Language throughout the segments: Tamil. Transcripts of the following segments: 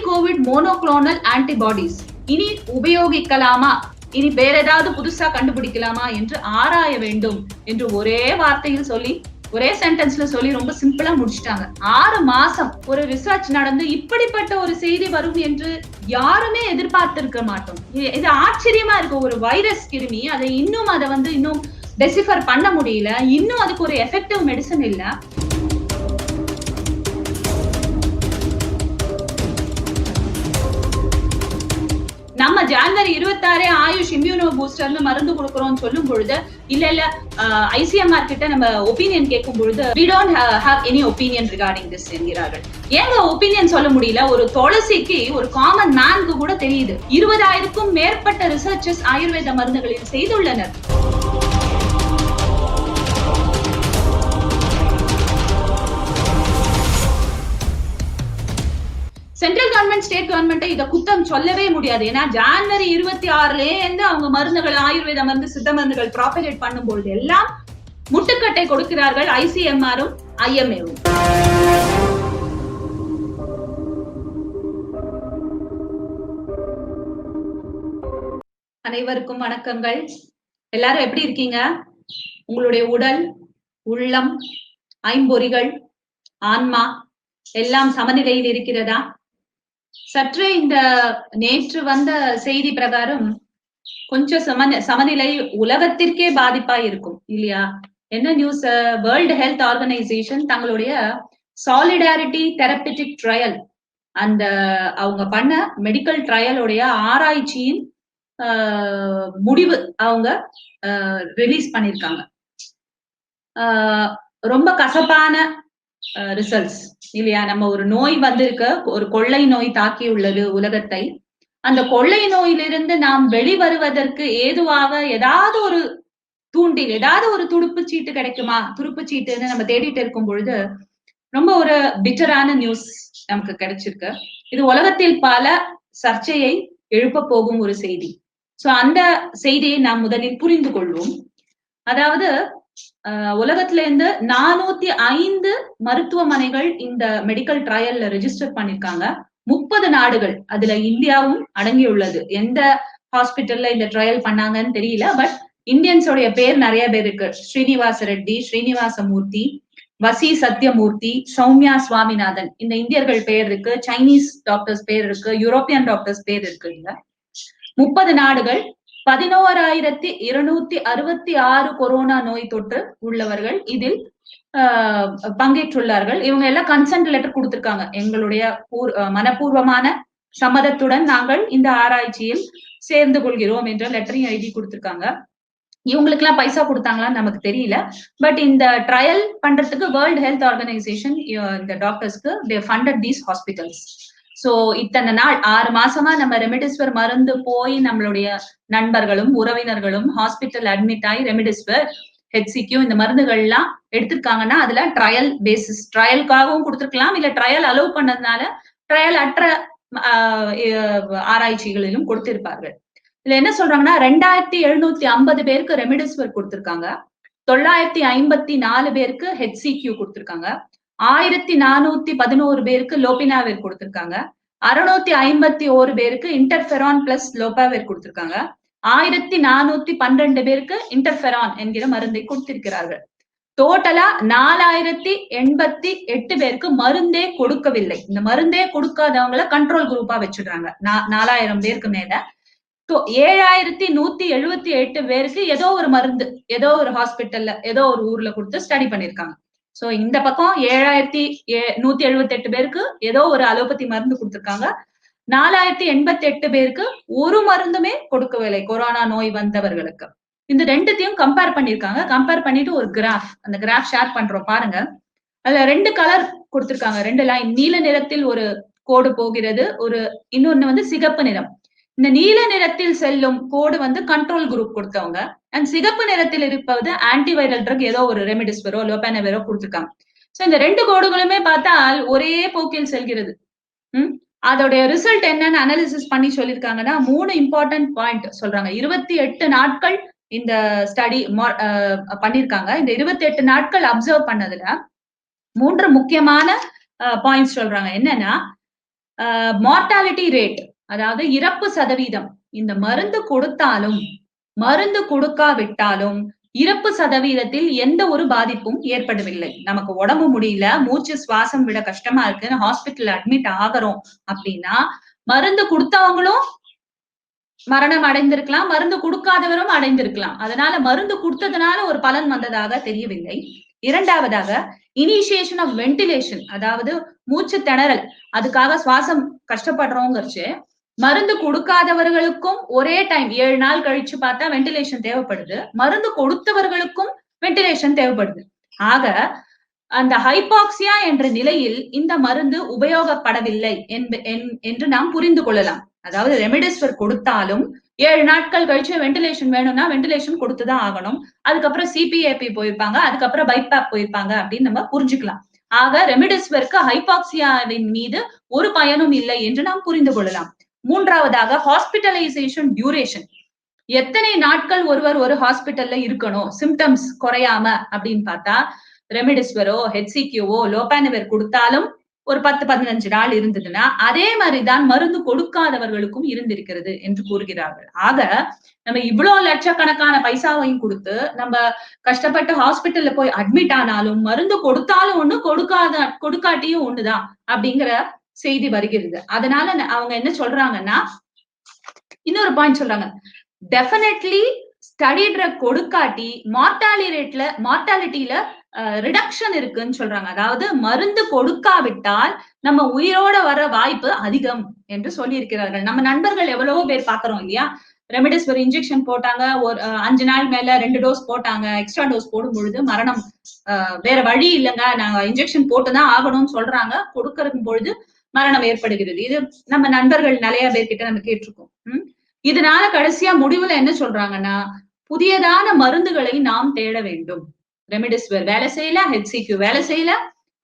கோவிட் மோனோக்ளோனல் ஆன்டிபாடிஸ் இனி உபயோகிக்கலாமா, இனி வேற ஏதாவது புதுசா கண்டுபிடிக்கலாமா என்று ஆராய வேண்டும் என்று ஒரே வார்த்தையில் சொல்லி, ஒரே சென்டென்ஸ்ல சொல்லி ரொம்ப சிம்பிளா முடிச்சிட்டாங்க. 6 மாசம் ஒரு ரிசர்ச் நடந்து இப்படிப்பட்ட ஒரு செய்தி வரும் என்று யாருமே எதிர்பார்த்திருக்க மாட்டோம். இது ஆச்சரியமா இருக்கு. ஒரு வைரஸ் கிருமி, அதை இன்னும் டெசிஃபர் பண்ண முடியல. இன்னும் அதுக்கு ஒரு எஃபெக்டிவ் மெடிசன் இல்ல. நம்ம ஜனவரி 26 ஆயுஷ் இம்யூனோ பூஸ்டர்னு மருந்து கொடுக்கறோம் சொல்லும் பொழுது இல்ல ஐசிஎம்ஆர் கிட்ட நம்ம ஒப்பீனியன் கேட்கும் பொழுது we don't have any opinion regarding this என்கிறார்கள். ஏங்க ஒப்பீனியன் சொல்ல முடியல? ஒரு துளசிக்கு ஒரு காமன் மேனுக்கு கூட தெரியுது. 20,000க்கும் மேற்பட்ட ரிசர்ச்சஸ் ஆயுர்வேத மருந்துகளில் செய்துள்ளனர். சென்ட்ரல் கவர்மெண்ட் ஸ்டேட் கவர்மெண்ட் இத குத்தம் சொல்லவே முடியாது. ஏன்னா ஜனவரி 26ல இருந்து அவங்க மருந்துகள், ஆயுர்வேத மருந்து, சித்த மருந்துகள் ப்ராபகேட் பண்ணும்போது எல்லாம் முட்டுக்கட்டை கொடுக்கிறார்கள் ஐசிஎம்ஆரும் ஐஎம்ஏவும். அனைவருக்கும் வணக்கங்கள். எல்லாரும் எப்படி இருக்கீங்க? உங்களுடைய உடல், உள்ளம், ஐம்பொறிகள், ஆன்மா எல்லாம் சமநிலையில் இருக்கிறதா? சற்றே இந்த நேற்று வந்த செய்தி பிரகாரம் கொஞ்சம் சமநிலை உலகத்திற்கே பாதிப்பா இருக்கும் இல்லையா? என்ன நியூஸ்? வேர்ல்டு ஹெல்த் ஆர்கனைசேஷன் தங்களுடைய சாலிடாரிட்டி தெரபிட்டிக் ட்ரையல், அந்த அவங்க பண்ண மெடிக்கல் ட்ரையலுடைய ஆராய்ச்சியின் முடிவு அவங்க ரிலீஸ் பண்ணிருக்காங்க. ரொம்ப கசப்பான ரிசல்ட்ஸ் இல்லையா? நம்ம ஒரு நோய் வந்திருக்க, ஒரு கொள்ளை நோய் தாக்கி உள்ளது உலகத்தை. அந்த கொள்ளை நோயிலிருந்து நாம் வெளிவருவதற்கு ஏதுவாக ஏதாவது ஒரு தூண்டில், ஏதாவது ஒரு துடுப்பு சீட்டு கிடைக்குமா? துருப்பு சீட்டுன்னு நம்ம தேடிட்டு இருக்கும் பொழுது ரொம்ப ஒரு பிட்டரான நியூஸ் நமக்கு கிடைச்சிருக்கு. இது உலகத்தில் பல சர்ச்சையை எழுப்ப போகும் ஒரு செய்தி. சோ அந்த செய்தியை நாம் முதலில் புரிந்து கொள்வோம். அதாவது உலகத்துல இருந்து 405 மருத்துவமனைகள் இந்த மெடிக்கல் ட்ரையல்ல ரெஜிஸ்டர் பண்ணிருக்காங்க. 30 நாடுகள், அதுல இந்தியாவும் அடங்கியுள்ளது. எந்த ஹாஸ்பிட்டல்ல இந்த ட்ரையல் பண்ணாங்கன்னு தெரியல, பட் இந்தியன்ஸோடைய பேர் நிறைய பேர் இருக்கு. ஸ்ரீனிவாச ரெட்டி, ஸ்ரீனிவாசமூர்த்தி, வசி சத்யமூர்த்தி, சௌமியா சுவாமிநாதன், இந்த இந்தியர்கள் பேர் இருக்கு. சைனீஸ் டாக்டர்ஸ் பேர் இருக்கு. யூரோப்பியன் டாக்டர்ஸ் பேர் இருக்கு. இல்ல 30 நாடுகள், 11,266 கொரோனா நோய் தொற்று உள்ளவர்கள் இதில் பங்கேற்றுள்ளார்கள். இவங்க எல்லாம் கன்சென்ட் லெட்டர் கொடுத்திருக்காங்க. எங்களுடைய மனப்பூர்வமான சம்மதத்துடன் நாங்கள் இந்த ஆராய்ச்சியில் சேர்ந்து கொள்கிறோம் என்ற லெட்டரையும் எழுதி கொடுத்திருக்காங்க. இவங்களுக்கு எல்லாம் பைசா கொடுத்தாங்களான்னு நமக்கு தெரியல. பட் இந்த ட்ரையல் பண்றதுக்கு வேர்ல்ட் ஹெல்த் ஆர்கனைசேஷன் இந்த டாக்டர்ஸ்க்கு தே ஃபண்டட் தீஸ் ஹாஸ்பிட்டல்ஸ். சோ இத்தனை நாள் 6 மாசமா நம்ம ரெமிடிஸ்வர் மருந்து போய் நம்மளுடைய நண்பர்களும் உறவினர்களும் ஹாஸ்பிட்டல் அட்மிட் ஆகி ரெமிடிஸ்வர், ஹெச்சிக்யூ இந்த மருந்துகள் எல்லாம் எடுத்திருக்காங்கன்னா அதுல ட்ரையல் பேசிஸ், ட்ரையலுக்காகவும் கொடுத்திருக்கலாம், இல்ல ட்ரையல் அலோவ் பண்ணதுனால ட்ரையல் அற்ற ஆராய்ச்சிகளிலும் கொடுத்திருப்பார்கள். இதுல என்ன சொல்றாங்கன்னா 2,750 பேருக்கு ரெமிடிஸ்வர் கொடுத்திருக்காங்க, 954 பேருக்கு ஹெச்சிக்யூ கொடுத்திருக்காங்க, 1,411 பேருக்கு லோபினாவேர் கொடுத்திருக்காங்க, 651 பேருக்கு இன்டர்ஃபெரான் பிளஸ் லோபாவேர் கொடுத்திருக்காங்க, 1,412 பேருக்கு இன்டர்ஃபெரான் என்கிற மருந்தை கொடுத்திருக்கிறார்கள். டோட்டலா 4,088 பேருக்கு மருந்தே கொடுக்கவில்லை. இந்த மருந்தே கொடுக்காதவங்கள கண்ட்ரோல் குரூப்பா வச்சிடுறாங்க. 4,000 பேருக்கு மேல 7,178 பேருக்கு ஏதோ ஒரு மருந்து, ஏதோ ஒரு ஹாஸ்பிட்டல்ல, ஏதோ ஒரு ஊர்ல கொடுத்து ஸ்டடி பண்ணிருக்காங்க. சோ இந்த பக்கம் 7,178 பேருக்கு ஏதோ ஒரு அலோபதி மருந்து கொடுத்திருக்காங்க. 4,088 பேருக்கு ஒரு மருந்துமே கொடுக்கவில்லை கொரோனா நோய் வந்தவர்களுக்கு. இந்த ரெண்டுத்தையும் கம்பேர் பண்ணிருக்காங்க. கம்பேர் பண்ணிட்டு ஒரு கிராஃப், அந்த கிராஃப் ஷேர் பண்றோம் பாருங்க. அதுல 2 கலர் கொடுத்திருக்காங்க, 2 லைன். நீல நிறத்தில் ஒரு கோடு போகிறது, இன்னொன்னு வந்து சிகப்பு நிறம். இந்த நீல நிறத்தில் செல்லும் கோடு வந்து கண்ட்ரோல் குரூப் கொடுத்தவங்க, அண்ட் சிகப்பு நிறத்தில் இருப்பது ஆன்டிவைரல் ட்ரக், ஏதோ ஒரு ரெமிடிஸ்வரோ லோபானவேரோ கொடுத்திருக்காங்க. சோ இந்த 2 கோடுகளுமே பார்த்தால் ஒரே போக்கில் செல்கிறது. அதோடைய ரிசல்ட் என்னன்னு அனாலிசிஸ் பண்ணி சொல்லியிருக்காங்கன்னா 3 இம்பார்ட்டன்ட் பாயிண்ட் சொல்றாங்க. 28 நாட்கள் இந்த ஸ்டடி பண்ணிருக்காங்க. இந்த 28 நாட்கள் அப்சர்வ் பண்ணதுல 3 முக்கியமான பாயிண்ட்ஸ் சொல்றாங்க. என்னன்னா மார்டாலிட்டி ரேட், அதாவது இறப்பு சதவீதம், இந்த மருந்து கொடுத்தாலும் மருந்து கொடுக்காவிட்டாலும் இறப்பு சதவீதத்தில் எந்த ஒரு பாதிப்பும் ஏற்படவில்லை. நமக்கு உடம்பு முடியல, மூச்சு சுவாசம் விட கஷ்டமா இருக்கு, ஹாஸ்பிட்டல் அட்மிட் ஆகிறோம் அப்படின்னா மருந்து கொடுத்தவங்களும் மரணம் அடைந்திருக்கலாம், மருந்து கொடுக்காதவரும் அடைந்திருக்கலாம். அதனால மருந்து கொடுத்ததுனால ஒரு பலன் வந்ததாக தெரியவில்லை. இரண்டாவதாக இனிஷியேஷன் ஆஃப் வென்டிலேஷன், அதாவது மூச்சு திணறல், அதுக்காக சுவாசம் கஷ்டப்படுறோங்கிறச்சு மருந்து கொடுக்காதவர்களுக்கும் ஒரே டைம் 7 நாள் கழிச்சு பார்த்தா வென்டிலேஷன் தேவைப்படுது, மருந்து கொடுத்தவர்களுக்கும் வென்டிலேஷன் தேவைப்படுது. ஆக அந்த ஹைபாக்சியா என்ற நிலையில் இந்த மருந்து உபயோகப்படவில்லை என்று நாம் புரிந்து கொள்ளலாம். அதாவது ரெமிடிசிவிர் கொடுத்தாலும் 7 நாட்கள் கழிச்சு வென்டிலேஷன் வேணும்னா வென்டிலேஷன் கொடுத்துதான் ஆகணும். அதுக்கப்புறம் சிபிஏபி போயிருப்பாங்க, அதுக்கப்புறம் பைபாப் போயிருப்பாங்க அப்படின்னு நம்ம புரிஞ்சுக்கலாம். ஆக ரெமிடிசிவிற்கு ஹைபாக்சியாவின் மீது ஒரு பயனும் இல்லை என்று நாம் புரிந்து கொள்ளலாம். மூன்றாவதாக ஹாஸ்பிட்டலைசேஷன் டியூரேஷன், எத்தனை நாட்கள் ஒருவர் ஒரு ஹாஸ்பிட்டல்ல இருக்கணும் சிம்டம்ஸ் குறையாம அப்படின்னு பார்த்தா, ரெமிடிசிவரோ ஹெச்சிக்யூவோ லோபானிவர் கொடுத்தாலும் ஒரு 10-15 நாள் இருந்ததுன்னா அதே மாதிரிதான் மருந்து கொடுக்காதவர்களுக்கும் இருந்திருக்கிறது என்று கூறுகிறார்கள். ஆக நம்ம இவ்வளவு லட்சக்கணக்கான பைசாவையும் கொடுத்து நம்ம கஷ்டப்பட்டு ஹாஸ்பிட்டல்ல போய் அட்மிட் ஆனாலும் மருந்து கொடுத்தாலும் ஒண்ணு, கொடுக்காட்டியும் ஒண்ணுதான் அப்படிங்கிற செய்தி வருகிறது. அதனால அவங்க என்ன சொல்றாங்கன்னா, இன்னொரு பாயிண்ட் சொல்றாங்க, டெஃபினெட்லி ஸ்டடி ட்ரக் கொடுக்காட்டி மார்டாலிட்டியில ரிடக்ஷன் இருக்குன்னு சொல்றாங்க. அதாவது மருந்து கொடுக்காவிட்டால் நம்ம உயிரோட வர வாய்ப்பு அதிகம் என்று சொல்லி இருக்கிறார்கள். நம்ம நண்பர்கள் எவ்வளவோ பேர் பாக்குறோம் இல்லையா, ரெமிடிசிவிர் இன்ஜெக்ஷன் போட்டாங்க, ஒரு 5 நாள் மேல 2 டோஸ் போட்டாங்க, எக்ஸ்ட்ரா டோஸ் போடும் பொழுது மரணம், வேற வழி இல்லைங்க, நாங்க இன்ஜெக்ஷன் போட்டுதான் ஆகணும்னு சொல்றாங்க, கொடுக்கறது பொழுது மரணம் ஏற்படுகிறது. இது நம்ம நண்பர்கள் நிறைய பேர்கிட்ட நம்ம கேட்டிருக்கோம். இதனால கடைசியா முடிவுல என்ன சொல்றாங்கன்னா, புதியதான மருந்துகளை நாம் தேட வேண்டும். ரெமிடிசிவிர் வேலை செய்யல, ஹெச்சிக்யூ வேலை செய்யல,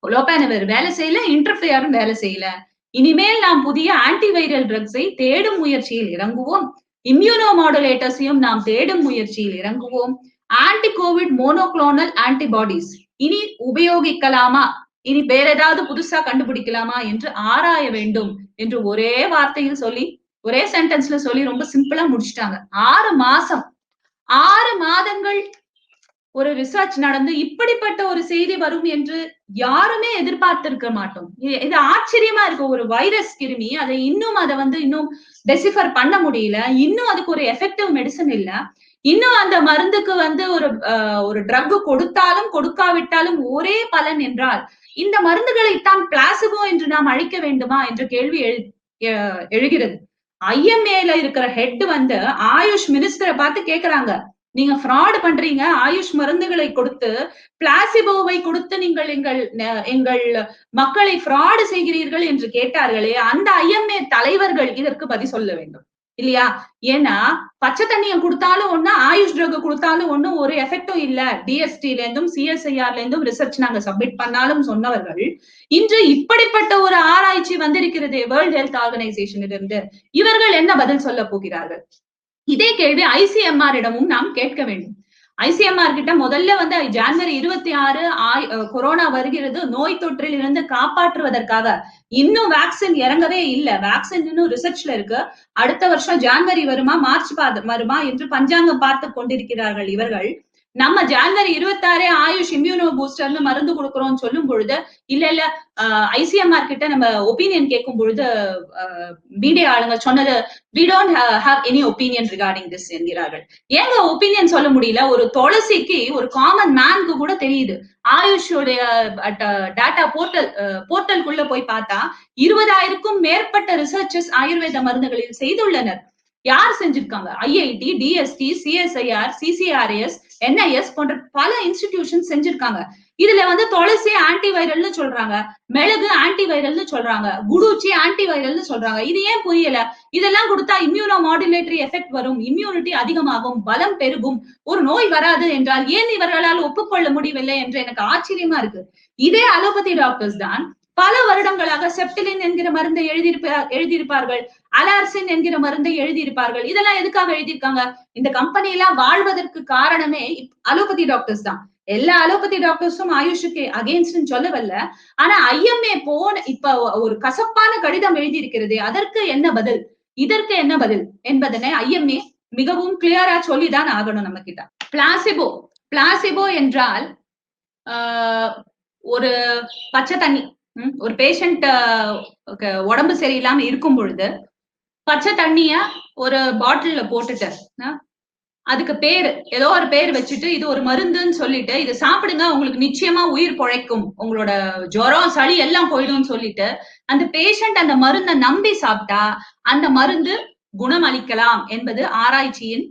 லோபானிவர் வேலை செய்யல, இன்டர்ஃபியரும் வேலை செய்யல. இனிமேல் நாம் புதிய ஆன்டிவைரல் ட்ரக்ஸை தேடும் முயற்சியில் இறங்குவோம். இம்யூனோ மாடுலேட்டர்ஸையும் நாம் தேடும் முயற்சியில் இறங்குவோம். ஆன்டி கோவிட் மோனோக்ளோனல் ஆன்டிபாடிஸ் இனி உபயோகிக்கலாமா, இனி வேற ஏதாவது புதுசா கண்டுபிடிக்கலாமா என்று ஆராய வேண்டும் என்று ஒரே வார்த்தையில் சொல்லி, ஒரே சென்டென்ஸ்ல சொல்லி ரொம்ப சிம்பிளா முடிச்சுட்டாங்க. 6 மாதங்கள் ஒரு ரிசர்ச் நடந்து இப்படிப்பட்ட ஒரு செய்தி வரும் என்று யாருமே எதிர்பார்த்திருக்க மாட்டோம். இது ஆச்சரியமா இருக்கு. ஒரு வைரஸ் கிருமி, அதை இன்னும் டெசிஃபர் பண்ண முடியல, இன்னும் அதுக்கு ஒரு எஃபெக்டிவ் மெடிசன் இல்ல, இன்னும் அந்த மருந்துக்கு ஒரு ட்ரக் கொடுத்தாலும் கொடுக்காவிட்டாலும் ஒரே பலன் என்றால் இந்த மருந்துகளைத்தான் பிளாசிபோ என்று நாம் அழைக்க வேண்டுமா என்ற கேள்வி எழுகிறது. ஐஎம்ஏல இருக்கிற ஹெட் ஆயுஷ் மினிஸ்டரை பார்த்து கேக்குறாங்க, நீங்க ஃப்ராட் பண்றீங்க, ஆயுஷ் மருந்துகளை கொடுத்து பிளாசிபோவை கொடுத்து நீங்கள் எங்கள் மக்களை ஃப்ராடு செய்கிறீர்கள் என்று கேட்டார்களே, அந்த ஐஎம்ஏ தலைவர்கள் இதற்கு பதில் சொல்ல வேண்டும் இல்லையா? ஏன்னா பச்சை தண்ணியை கொடுத்தாலும் ஒண்ணு, ஆயுஷ் ட்ரக் கொடுத்தாலும் ஒண்ணு, ஒரு எஃபெக்டும் இல்ல. டிஎஸ்டில இருந்தும் சிஎஸ்ஐஆர்ல இருந்தும் ரிசர்ச் நாங்க சப்மிட் பண்ணாலும் சொன்னவர்கள் இன்று இப்படிப்பட்ட ஒரு ஆராய்ச்சி வந்திருக்கிறது வேர்ல்ட் ஹெல்த் ஆர்கனைசேஷன் இருந்து, இவர்கள் என்ன பதில் சொல்ல போகிறார்கள்? இதே கேள்வி ஐசிஎம்ஆர் இடமும் நாம் கேட்க வேண்டும். ஐசிஎம்ஆர் கிட்ட முதல்ல ஜனவரி 26 கொரோனா வருகிறது, நோய் தொற்றில் இருந்து காப்பாற்றுவதற்காக இன்னும் வேக்சின் இறங்கவே இல்ல, வேக்சின் இன்னும் ரிசர்ச்ல இருக்கு, அடுத்த வருஷம் ஜனவரி வருமா மார்ச் வருமா என்று பஞ்சாங்கம் பார்த்து கொண்டிருக்கிறார்கள் இவர்கள். நம்ம ஜனவரி 26 ஆயுஷ் இம்யூனோ பூஸ்டர்னு மருந்து கொடுக்குறோம்னு சொல்லும் பொழுது இல்ல ஐசிஎம்ஆர் கிட்ட நம்ம ஒப்பீனியன் கேட்கும் பொழுது மீடியா ஆளுங்க சொன்னது, we don't have any opinion regarding this என்கிறார்கள். ஏங்க ஒப்பீனியன் சொல்ல முடியல? ஒரு துளசிக்கு, ஒரு காமன் மேனுக்கு கூட தெரியுது. ஆயுஷோடைய டாட்டா போர்ட்டலுக்குள்ள போய் பார்த்தா 20,000க்கும் மேற்பட்ட ரிசர்ச்சஸ் ஆயுர்வேத மருந்துகளில் செய்துள்ளனர். யார் செஞ்சிருக்காங்க? IIT, DST, CSIR, CCRS, NIS போன்ற பல இன்ஸ்டிடியூஷன் செஞ்சிருக்காங்க. இதுல துளசி ஆன்டிவைரல்னு சொல்றாங்க, மிளகு ஆன்டிவைரல்னு சொல்றாங்க, குடூச்சி ஆன்டிவைரல்னு சொல்றாங்க. இது ஏன் புரியல? இதெல்லாம் கொடுத்தா இம்யூனோ மாடுலேட்டரி எஃபெக்ட் வரும், இம்யூனிட்டி அதிகமாகும், பலம் பெருகும், ஒரு நோய் வராது என்றால் ஏன் இவர்களால் ஒப்புக்கொள்ள முடியவில்லை என்று எனக்கு ஆச்சரியமா இருக்கு. இதே அலோபதி டாக்டர்ஸ் தான் பல வருடங்களாக செப்டிலின் என்கிற மருந்தை எழுதியிருப்பார்கள், அலார்சின் என்கிற மருந்தை எழுதியிருப்பார்கள். இதெல்லாம் எதுக்காக எழுதியிருக்காங்க? இந்த கம்பெனி எல்லாம் வாழ்வதற்கு காரணமே அலோபதி டாக்டர்ஸ் தான். எல்லா அலோபதி டாக்டர்ஸும் ஆயுஷுக்கு அகேன்ஸ்ட் சொல்லவல்ல. ஆனா ஐஎம்ஏ இப்ப ஒரு கசப்பான கடிதம் எழுதி இருக்கிறது, அதற்கு என்ன பதில், இதற்கு என்ன பதில் என்பதனை ஐஎம்ஏ மிகவும் கிளியரா சொல்லிதான் ஆகணும் நம்ம கிட்ட. பிளாசிபோ பிளாசிபோ என்றால் ஒரு பச்சை தண்ணி, ஒரு பேஷண்ட் உடம்பு சரியில்லாம இருக்கும் பொழுது பச்சை தண்ணிய ஒரு பாட்டில்ல போட்டுட்டு அதுக்கு பேரு ஏதோ ஒரு பேர் வச்சுட்டு இது ஒரு மருந்துன்னு சொல்லிட்டு இது சாப்பிடுங்க உங்களுக்கு நிச்சயமா உயிர் பொழைக்கும், உங்களோட ஜுரம் சளி எல்லாம் போயிடும் சொல்லிட்டு அந்த பேஷண்ட் அந்த மருந்தை நம்பி சாப்பிட்டா அந்த மருந்து குணம் அளிக்கலாம் என்பது ஆராய்ச்சியின்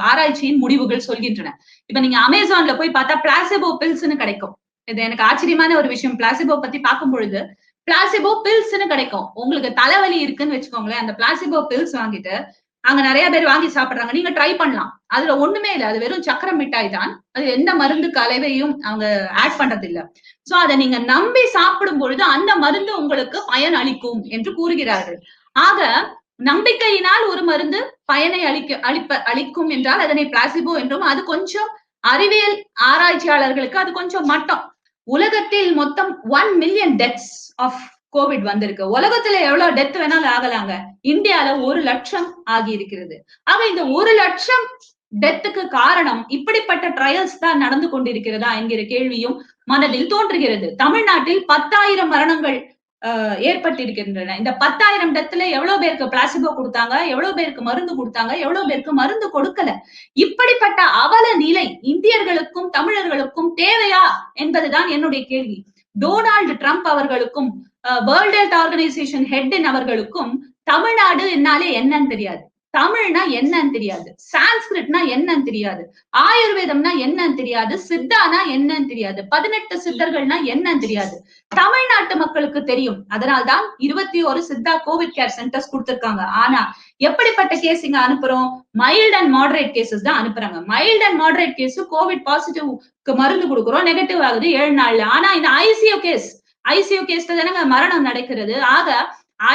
ஆராய்ச்சியின் முடிவுகள் சொல்கின்றன. இப்ப நீங்க அமேசான்ல போய் பார்த்தா பிளாசிபோ பில்ஸ்ன்னு கிடைக்கும். இது எனக்கு ஆச்சரியமான ஒரு விஷயம். பிளாசிபோ பத்தி பார்க்கும் பொழுது பிளாசிபோ பில்ஸ்ன்னு கிடைக்கும். உங்களுக்கு தலைவலி இருக்குன்னு வச்சுக்கோங்களேன், அந்த பிளாசிபோ பில்ஸ் வாங்கிட்டு அங்க நிறைய பேர் வாங்கி சாப்பிடுறாங்க. நீங்க ட்ரை பண்ணலாம். அதுல ஒண்ணுமே இல்லை, அது வெறும் சக்கர மிட்டாய் தான். அது எந்த மருந்து கலவையும் அவங்க ஆட் பண்றது இல்ல. சோ அதை நீங்க நம்பி சாப்பிடும் பொழுது அந்த மருந்து உங்களுக்கு பயன் அளிக்கும் என்று கூறுகிறார்கள். ஆக நம்பிக்கையினால் ஒரு மருந்து பயனை அளிக்கும் என்றால் அதனை பிளாசிபோ என்றும், அது கொஞ்சம் அறிவியல் ஆராய்ச்சியாளர்களுக்கு அது கொஞ்சம் மட்டம். உலகத்தில் மொத்தம் 1 மில்லியன் டெத்ஸ் ஆஃப் கோவிட் வந்திருக்கு. உலகத்துல எவ்வளவு டெத் வேணாலும் ஆகலாங்க. இந்தியால 1 லட்சம் ஆகி இருக்கிறது. ஆக இந்த 1 லட்சம் டெத்துக்கு காரணம் இப்படிப்பட்ட ட்ரையல்ஸ் தான் நடந்து கொண்டிருக்கிறதா என்கிற கேள்வியும் மனதில் தோன்றுகிறது. தமிழ்நாட்டில் 10,000 மரணங்கள் ஏற்பட்டிருக்கின்றன. இந்த 10,000 டெத்துல எவ்வளவு பேருக்கு பிளாசிபோ கொடுத்தாங்க, எவ்வளவு பேருக்கு மருந்து கொடுத்தாங்க, எவ்வளவு பேருக்கு மருந்து கொடுக்கல. இப்படிப்பட்ட அவல நிலை இந்தியர்களுக்கும் தமிழர்களுக்கும் தேவையா என்பதுதான் என்னுடைய கேள்வி. டொனால்டு ட்ரம்ப் அவர்களுக்கும் வேர்ல்ட் ஹெல்த் ஆர்கனைசேஷன் ஹெட் அவர்களுக்கும் தமிழ்நாடு என்னாலே என்னன்னு தெரியாது, தமிழ்னா என்னன்னு தெரியாது, சான்ஸ்கிரிட்னா என்னன்னு தெரியாது, ஆயுர்வேதம்னா என்னன்னு தெரியாது, சித்தானா என்னன்னு தெரியாது, 18 சித்தர்கள்னா என்னன்னு தெரியாது. தமிழ்நாட்டு மக்களுக்கு தெரியும். அதனால்தான் 21 சித்தா கோவிட் கேர் சென்டர்ஸ் கொடுத்திருக்காங்க. ஆனா எப்படிப்பட்ட கேஸ் இங்க அனுப்புறோம்? மைல்ட் அண்ட் மாடரேட் கேசஸ் தான் அனுப்புறாங்க. Mild and moderate case covid பாசிட்டிவ்க்கு மருந்து கொடுக்குறோம், நெகட்டிவ் ஆகுது 7 நாள்ல. ஆனா இந்த ஐசியூ கேஸ்ல தானங்க மரணம் நடக்கிறது. ஆக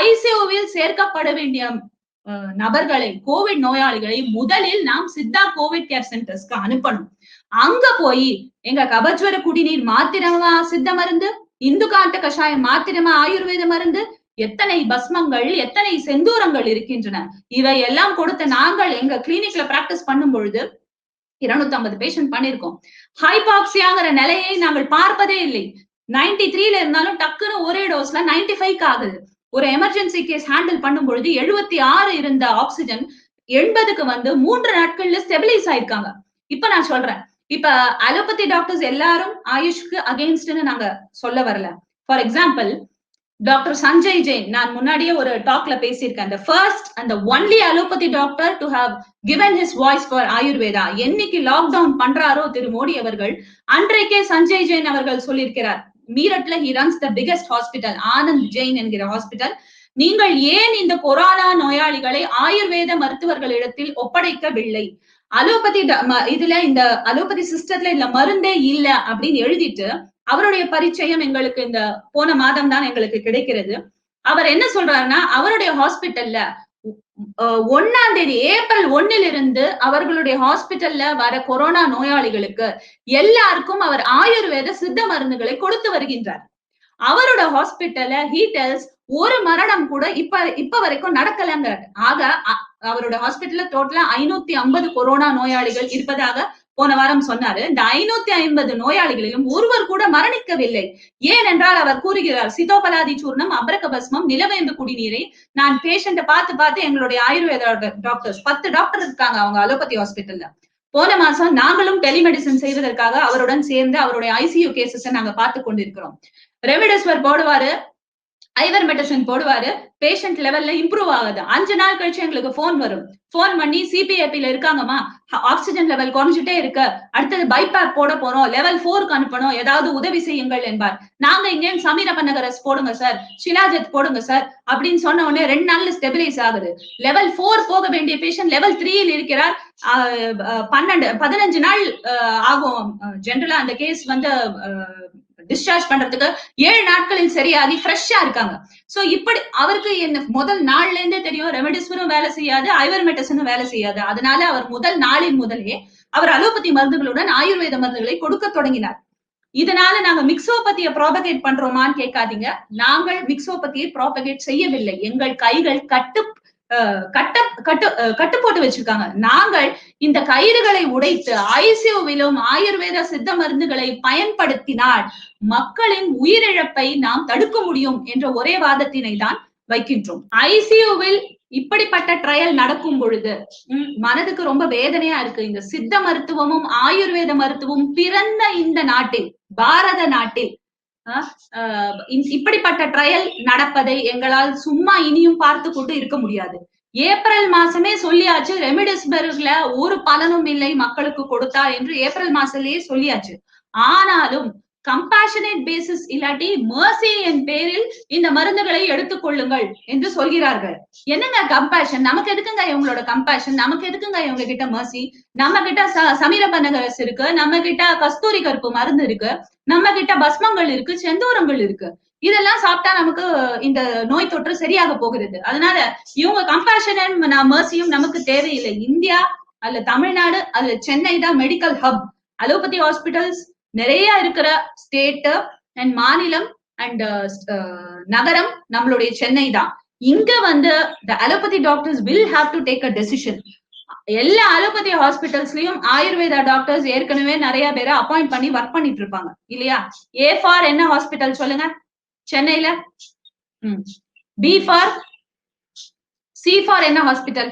ஐசியூவில் சேர்க்கப்பட வேண்டிய நபர்களை, கோவிட் நோயாளிகளை முதலில் நாம் சித்தா கோவிட் கேர் சென்டர்ஸ்க்கு அனுப்பணும். அங்க போய் எங்க கபஜ்வர குடிநீர் மாத்திரமா சித்த மருந்து, இந்து காட்ட கஷாயம் மாத்திரமா ஆயுர்வேத மருந்து, எத்தனை பஸ்மங்கள், எத்தனை செந்தூரங்கள் இருக்கின்றன. இவை எல்லாம் கொடுத்து நாங்கள் எங்க கிளினிக்ல பிராக்டிஸ் பண்ணும் பொழுது 250 பேஷண்ட் பண்ணிருக்கோம். ஹைபாக்சியாங்கிற நிலையை நாங்கள் பார்ப்பதே இல்லை. 93ல இருந்தாலும் டக்குன்னு ஒரே டோஸ்ல 95க்கு ஆகுது. ஒரு எமர்ஜென்சி கேஸ் ஹேண்டில் பண்ணும் பொழுது 76 இருந்த ஆக்சிஜன் 80க்கு வந்து 3 நாட்கள்ல ஸ்டெபிலைஸ் ஆயிருக்காங்க. இப்ப நான் சொல்றேன், இப்ப அலோபதி டாக்டர்ஸ் எல்லாரும் ஆயுஷ்க்கு அகெயின்ஸ்ட்னு நாங்க சொல்ல வரல. For example doctor Sanjay Jain, நான் முன்னாடியே ஒரு டாக்ல பேசியிருக்கேன். the first and the only allopathy doctor to have given his voice for ayurveda. என்னைக்கு லாக்டவுன் பண்றாரோ திரு மோடி அவர்கள், அன்றைக்கே சஞ்சய் ஜெயின் அவர்கள் சொல்லியிருக்கிறார். மீரட்ல he runs the biggest hospital, Anand Jain என்கிற ஹாஸ்பிட்டல். நீங்கள் ஏன் இந்த கொரோனா நோயாளிகளை ஆயுர்வேத மருத்துவர்களிடத்தில் ஒப்படைக்கவில்லை? அலோபதி இதுல இந்த அலோபதி சிஸ்டத்துல இல்ல மருந்தே இல்ல அப்படின்னு எழுதிட்டு, அவருடைய பரிச்சயம் எங்களுக்கு இந்த போன மாதம் தான் எங்களுக்கு கிடைக்கிறது. அவர் என்ன சொல்றாருன்னா, அவருடைய ஹாஸ்பிட்டல்ல 1ஆம் தேதி ஏப்ரல் 1லிருந்து அவர்களுடைய ஹாஸ்பிட்டல்ல வர கொரோனா நோயாளிகளுக்கு எல்லாருக்கும் அவர் ஆயுர்வேத சித்த மருந்துகளை கொடுத்து வருகின்றார். அவரோட ஹாஸ்பிட்டல்ல ஹீட்டல்ஸ் ஒரு மரணம் கூட இப்ப வரைக்கும் நடக்கலங்கிறார். ஆக அவரோட ஹாஸ்பிட்டல்ல டோட்டலா 550 கொரோனா நோயாளிகள் இருப்பதாக போன வாரம் சொன்னாரு. இந்த 550 நோயாளிகளிலும் ஒருவர் கூட மரணிக்கவில்லை. ஏனென்றால் அவர் கூறுகிறார், சிதோபலாதி சூர்ணம், அபரக பஸ்மம், நிலவேம்பு குடிநீரை நான் பேஷண்ட பார்த்து எங்களுடைய ஆயுர்வேத டாக்டர்ஸ் 10 டாக்டர் இருக்காங்க அவங்க அலோபதி ஹாஸ்பிட்டல்ல. போன மாசம் நாங்களும் டெலிமெடிசின் செய்வதற்காக அவருடன் சேர்ந்து அவருடைய ஐசியூ கேசஸ் நாங்க பார்த்து கொண்டிருக்கிறோம். ரெமிடெசிவிர் போடுவாரு, ஐவர் மெடிசின் போடுவாரு, பேஷண்ட் லெவல்ல இம்ப்ரூவ் ஆகுது. 5 நாள் கழிச்சு எங்களுக்கு போன் வரும். போன் பண்ணி சிபிஏபில இருக்காங்கம்மா, ஆக்சிஜன் லெவல் குறைஞ்சிட்டே இருக்கு, அடுத்தது பைபேக் போட போறோம், லெவல் 4க்கு அனுப்பணும், ஏதாவது உதவி செய்யுங்கள் என்பார். நாங்க இங்கே சமீரபன்னகரஸ் போடுங்க சார், ஷிலாஜத் போடுங்க சார் அப்படின்னு சொன்ன உடனே 2 நாள்ல ஸ்டெபிலைஸ் ஆகுது. லெவல் 4 போக வேண்டிய பேஷண்ட் லெவல் 3ல் இருக்கிறார். 15 நாள் ஆகும் ஜெனரலா அந்த கேஸ் வந்து டிஸ்சார்ஜ் பண்றதுக்கு. 7 நாட்களில் சரியாகி ஃப்ரெஷ்ஷா இருக்காங்க. சோ இப்படி அவருக்கு என்ன முதல் நாள்ல இருந்தே தெரியும் ரெமடிசிவரும் வேலை செய்யாது, ஐவர்மெக்டினும் வேலை செய்யாது. அதனால அவர் முதல் நாளின் முதலே அவர் அலோபதி மருந்துகளுடன் ஆயுர்வேத மருந்துகளை கொடுக்க தொடங்கினார். இதனால நாங்க மிக்ஸோபதியை ப்ராபகேட் பண்றோமான்னு கேட்காதீங்க. நாங்கள் மிக்ஸோபதியை ப்ராபகேட் செய்யவில்லை. எங்கள் கைகள் கட்டு போட்டு வச்சிருக்காங்க. நாங்கள் இந்த கயிறுகளை உடைத்து ஐசியூவிலும் ஆயுர்வேத சித்த மருந்துகளை பயன்படுத்தினால் மக்களின் உயிரிழப்பை நாம் தடுக்க முடியும் என்ற ஒரே வாதத்தினை தான் வைக்கின்றோம். ஐசியூவில் இப்படிப்பட்ட ட்ரையல் நடக்கும் பொழுது மனதுக்கு ரொம்ப வேதனையா இருக்கு. இந்த சித்த மருத்துவமும் ஆயுர்வேத மருத்துவமும் பிறந்த இந்த நாட்டில், பாரத நாட்டில் இப்படிப்பட்ட ட்ரையல் நடப்பதை எங்களால் சும்மா இனியும் பார்த்து கொண்டு இருக்க முடியாது. ஏப்ரல் மாசமே சொல்லியாச்சு ரெமிடிசிவிர்ல ஒரு பலனும் இல்லை மக்களுக்கு கொடுத்தா என்று ஏப்ரல் மாசத்திலேயே சொல்லியாச்சு. ஆனாலும் கம்பேஷனேட் பேசிஸ் இல்லாட்டி மர்சி என் பேரில் இந்த மருந்துகளை எடுத்துக் கொள்ளுங்கள் என்று சொல்கிறார்கள். என்னங்க கம்பேஷன்? நமக்கு எதுக்குங்க இவங்களோட கம்பேஷன்? நமக்கு எதுக்குங்க இவங்க கிட்ட மர்சி? நம்ம கிட்ட சமீரபனகரஸ் இருக்கு, நம்ம கிட்ட கஸ்தூரி கருப்பு மருந்து இருக்கு, நம்ம கிட்ட பஸ்மங்கள் இருக்கு, செந்தூரங்கள் இருக்கு. இதெல்லாம் சாப்பிட்டா நமக்கு இந்த நோய் தொற்று சரியாக போகிறது. அதனால இவங்க கம்பேஷன் மர்சியும் நமக்கு தேவையில்லை. இந்தியா அல்ல தமிழ்நாடு அல்ல சென்னை தான் மெடிக்கல் ஹப். அலோபதி ஹாஸ்பிட்டல்ஸ் நிறைய இருக்கிற ஸ்டேட் அண்ட் மாநிலம் அண்ட் நகரம் நம்மளுடைய சென்னை தான். இங்க வந்து allopathy doctors will have to take a decision. எல்லா அலோபதி ஹாஸ்பிட்டல்ஸ்லயும் ஆயுர்வேதா டாக்டர்ஸ் ஏற்கனவே நிறைய பேரை அப்பாயிண்ட் பண்ணி ஒர்க் பண்ணிட்டு இருப்பாங்க இல்லையா? ஏ ஃபார் என்ன ஹாஸ்பிட்டல் சொல்லுங்க சென்னையில? பி ஃபார், சி ஃபார் என்ன ஹாஸ்பிட்டல்?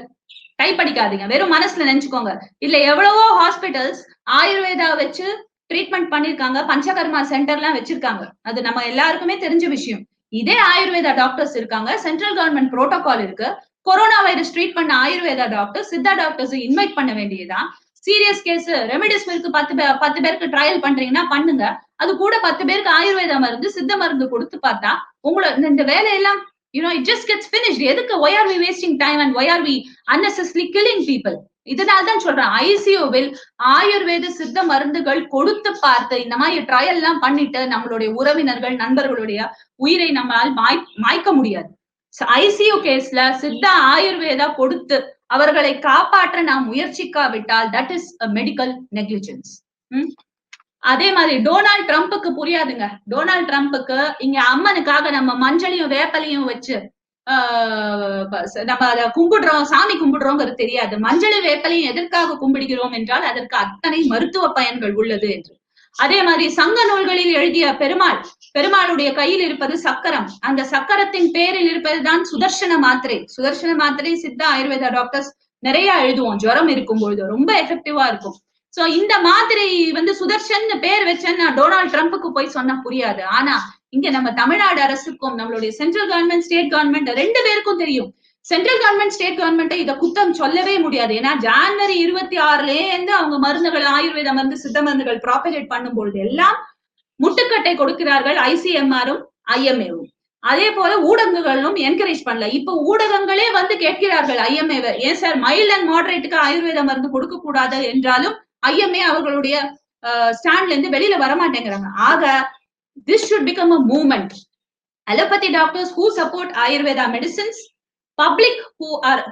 கைப்படிக்காதீங்க, வெறும் மனசுல நினைச்சுக்கோங்க. இல்ல எவ்வளவோ ஹாஸ்பிட்டல்ஸ் ஆயுர்வேதா வச்சு ட்ரீட்மெண்ட் பண்ணிருக்காங்க, பஞ்சகர்மா சென்டர் எல்லாம் வச்சிருக்காங்க. அது நம்ம எல்லாருக்குமே தெரிஞ்ச விஷயம். இதே ஆயுர்வேதா டாக்டர்ஸ் இருக்காங்க, சென்ட்ரல் கவர்மெண்ட் புரோட்டோகால் இருக்கு. கொரோனா வைரஸ் ட்ரீட் பண்ண Ayurveda doctor Siddha doctors invite பண்ண வேண்டியதுதான். சீரியஸ் கேஸ் ரெமிடிசிவிருக்கு 10 பேருக்கு ட்ரையல் பண்றீங்கன்னா பண்ணுங்க. அது கூட 10 பேருக்கு ஆயுர்வேதா மருந்து சித்த மருந்து கொடுத்து பார்த்தா உங்களை இந்த வேலையெல்லாம் it just gets finished. எதுக்கு? why are we wasting time and why are we unnecessarily killing people? இதனால்தான் சொல்றேன், ஐசியூவில் ஆயுர்வேத சித்த மருந்துகள் கொடுத்து பார்த்து இந்த மாதிரி ட்ரையல் எல்லாம் பண்ணிட்டு நம்மளுடைய உறவினர்கள் நண்பர்களுடைய உயிரை நம்மளால் மாய்க்க முடியாது. ஐசியூ கேஸ்ல சித்த ஆயுர்வேதா கொடுத்து அவர்களை காப்பாற்ற நாம் முயற்சிக்காவிட்டால் தட் இஸ் மெடிக்கல் நெக்லிஜென்ஸ். அதே மாதிரி டொனால்ட் ட்ரம்ப்புக்கு புரியாதுங்க. டொனால்ட் ட்ரம்ப்புக்கு இங்க அம்மனுக்காக நம்ம மஞ்சளையும் வேப்பலையும் வச்சு நம்ம அதை கும்பிடுறோம், சாமி கும்பிடுறோங்கிறது தெரியாது. மஞ்சள் வேப்பலையும் எதற்காக கும்பிடுகிறோம் என்றால் அதற்கு அத்தனை மருத்துவ பயன்கள் உள்ளது என்று. அதே மாதிரி சங்க நூல்களில் எழுதிய பெருமாளுடைய கையில் இருப்பது சக்கரம். அந்த சக்கரத்தின் பேரில் இருப்பதுதான் சுதர்சன மாத்திரை. சுதர்சன மாத்திரை சித்தா ஆயுர்வேதா டாக்டர்ஸ் நிறைய எழுதுவோம் ஜுரம் இருக்கும் பொழுது, ரொம்ப எஃபெக்டிவா இருக்கும். சோ இந்த மாதிரி வந்து சுதர்ஷன் பேர் வச்சேன்னு டொனால்ட் ட்ரம்ப்புக்கு போய் சொன்னா புரியாது. ஆனா இங்க நம்ம தமிழ்நாடு அரசுக்கும் நம்மளுடைய சென்ட்ரல் கவர்மெண்ட் ஸ்டேட் கவர்மெண்ட் 2 பேருக்கும் தெரியும். சென்ட்ரல் கவர்மெண்ட் ஸ்டேட் கவர்மெண்ட் இதை குத்தம் சொல்லவே முடியாது. ஏன்னா ஜனவரி 26 இருந்து அவங்க மருந்துகள் ஆயுர்வேத மருந்து சித்த மருந்துகள் ப்ராபகேட் பண்ணும்பொழுது எல்லாம் முட்டுக்கட்டை கொடுக்கிறார்கள் ஐசிஎம்ஆரும் ஐஎம்ஏவும். அதே போல ஊடகங்களும் என்கரேஜ் பண்ணல. இப்ப ஊடகங்களே வந்து கேட்கிறார்கள் ஐஎம்ஏவை, ஏன் சார் மைல்ட் அண்ட் மாடரேட்டுக்கு ஆயுர்வேத மருந்து கொடுக்க கூடாது என்றாலும் ஐஎம்ஏ அவர்களுடைய ஸ்டாண்ட்ல இருந்து வெளியில வரமாட்டேங்கிறாங்க. ஆக this should become a movement. Allopathy doctors who support Ayurveda medicines, public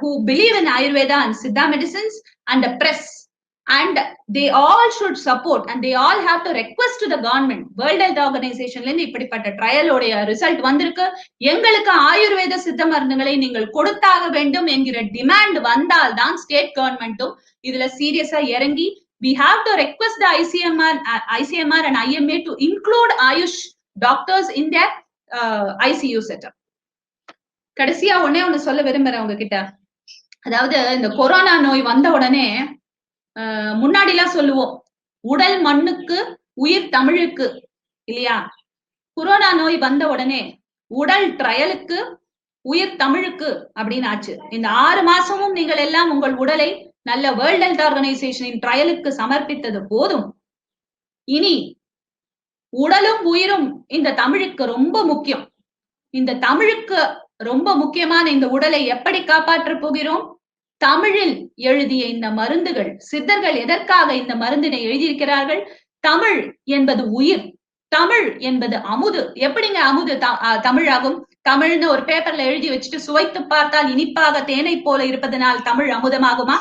who believe in Ayurveda and Siddha medicines, and the press, and they all should support and they all have to request to the government. World Health Organization ல இப்படிப்பட்ட ட்ரையல் உடைய ரிசல்ட் வந்திருக்கு, எங்களுக்கு ஆயுர்வேத சித்த மருந்துகளை நீங்கள் கொடுத்தாக வேண்டும் என்கிற டிமாண்ட் வந்தால் தான் ஸ்டேட் கவர்மெண்ட்டும் இதுல சீரியஸா இறங்கி we have to request the ICMR and IMA to include Ayush doctors in their ICU setup. கடைசியா ஒண்ணு சொல்ல விரும்புறேன் உங்ககிட்ட. அதாவது இந்த கொரோனா நோய் வந்த உடனே முன்னாடி எல்லாம் சொல்லுவோம் உடல் மண்ணுக்கு உயிர் தமிழுக்கு இல்லையா? கொரோனா நோய் வந்த உடனே உடல் ட்ரையலுக்கு உயிர் தமிழுக்கு அப்படின்னு ஆச்சு. இந்த 6 மாசமும் நீங்கள் எல்லாம் உங்கள் உடலை நல்ல வேர்ல்ட் ஹெல்த் ஆர்கனைசேஷனின் ட்ரையலுக்கு சமர்ப்பித்தது போதும். இனி உடலும் உயிரும் இந்த தமிழுக்கு ரொம்ப முக்கியம். இந்த தமிழுக்கு ரொம்ப முக்கியமான இந்த உடலை எப்படி காப்பாற்ற போகிறோம்? தமிழில் எழுதிய இந்த மருந்துகள், சித்தர்கள் எதற்காக இந்த மருந்தினை எழுதியிருக்கிறார்கள்? தமிழ் என்பது உயிர், தமிழ் என்பது அமுது. எப்படிங்க அமுது தமிழாகும்? தமிழ்னு ஒரு பேப்பர்ல எழுதி வச்சுட்டு சுவைத்து பார்த்தால் இனிப்பாக தேனை போல இருப்பதனால் தமிழ் அமுதமாகுமா?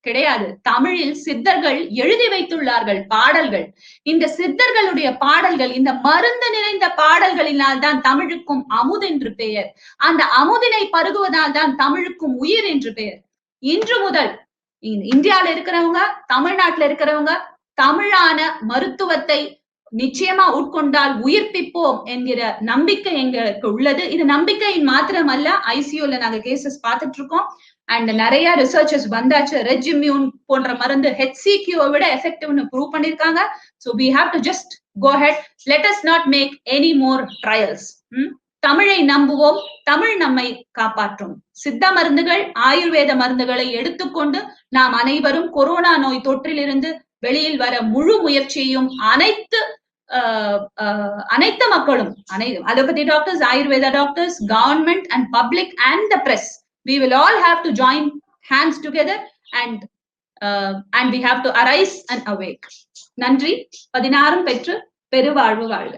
கிடையாது. தமிழில் சித்தர்கள் எழுதி வைத்துள்ளார்கள் பாடல்கள். இந்த சித்தர்களுடைய பாடல்கள், இந்த மருந்து நிறைந்த பாடல்களினால் தான் தமிழுக்கும் அமுது என்று பெயர். அந்த அமுதினை பருகுவதால் தான் தமிழுக்கும் உயிர் என்று பெயர். இன்று முதல் இந்தியால இருக்கிறவங்க, தமிழ்நாட்டுல இருக்கிறவங்க தமிழான மருத்துவத்தை நிச்சயமா உட்கொண்டால் உயிர்ப்பிப்போம் என்கிற நம்பிக்கை எங்களுக்கு உள்ளது. இது நம்பிக்கையின் மாத்திரம் அல்ல, ஐசியூல நாங்க கேசஸ் பார்த்துட்டு இருக்கோம். அண்ட் நிறைய ரிசர்ச்சர்ஸ் வந்தாச்சு. ரெஜிமியூன் போன்ற மருந்து HCQ விட எஃபெக்டிவ்னு ப்ரூவ் பண்ணிருக்காங்க. So we have to just go ahead. Let us not make any more trials. தமிழை நம்புவோம், தமிழ் நம்மை காப்பாற்றும். சித்த மருந்துகள், ஆயுர்வேத மருந்துகளை எடுத்துக்கொண்டு நாம் அனைவரும் கொரோனா நோய் தொற்றிலிருந்து வெளியில் வர முழு முயற்சியையும் அனைத்து மக்களும், allopathy doctors, ayurveda doctors, government and public and the press, we will all have to join hands together and we have to arise and awake. நன்றி. 16 பெற்று பெருவாழ்வு வாழ்க.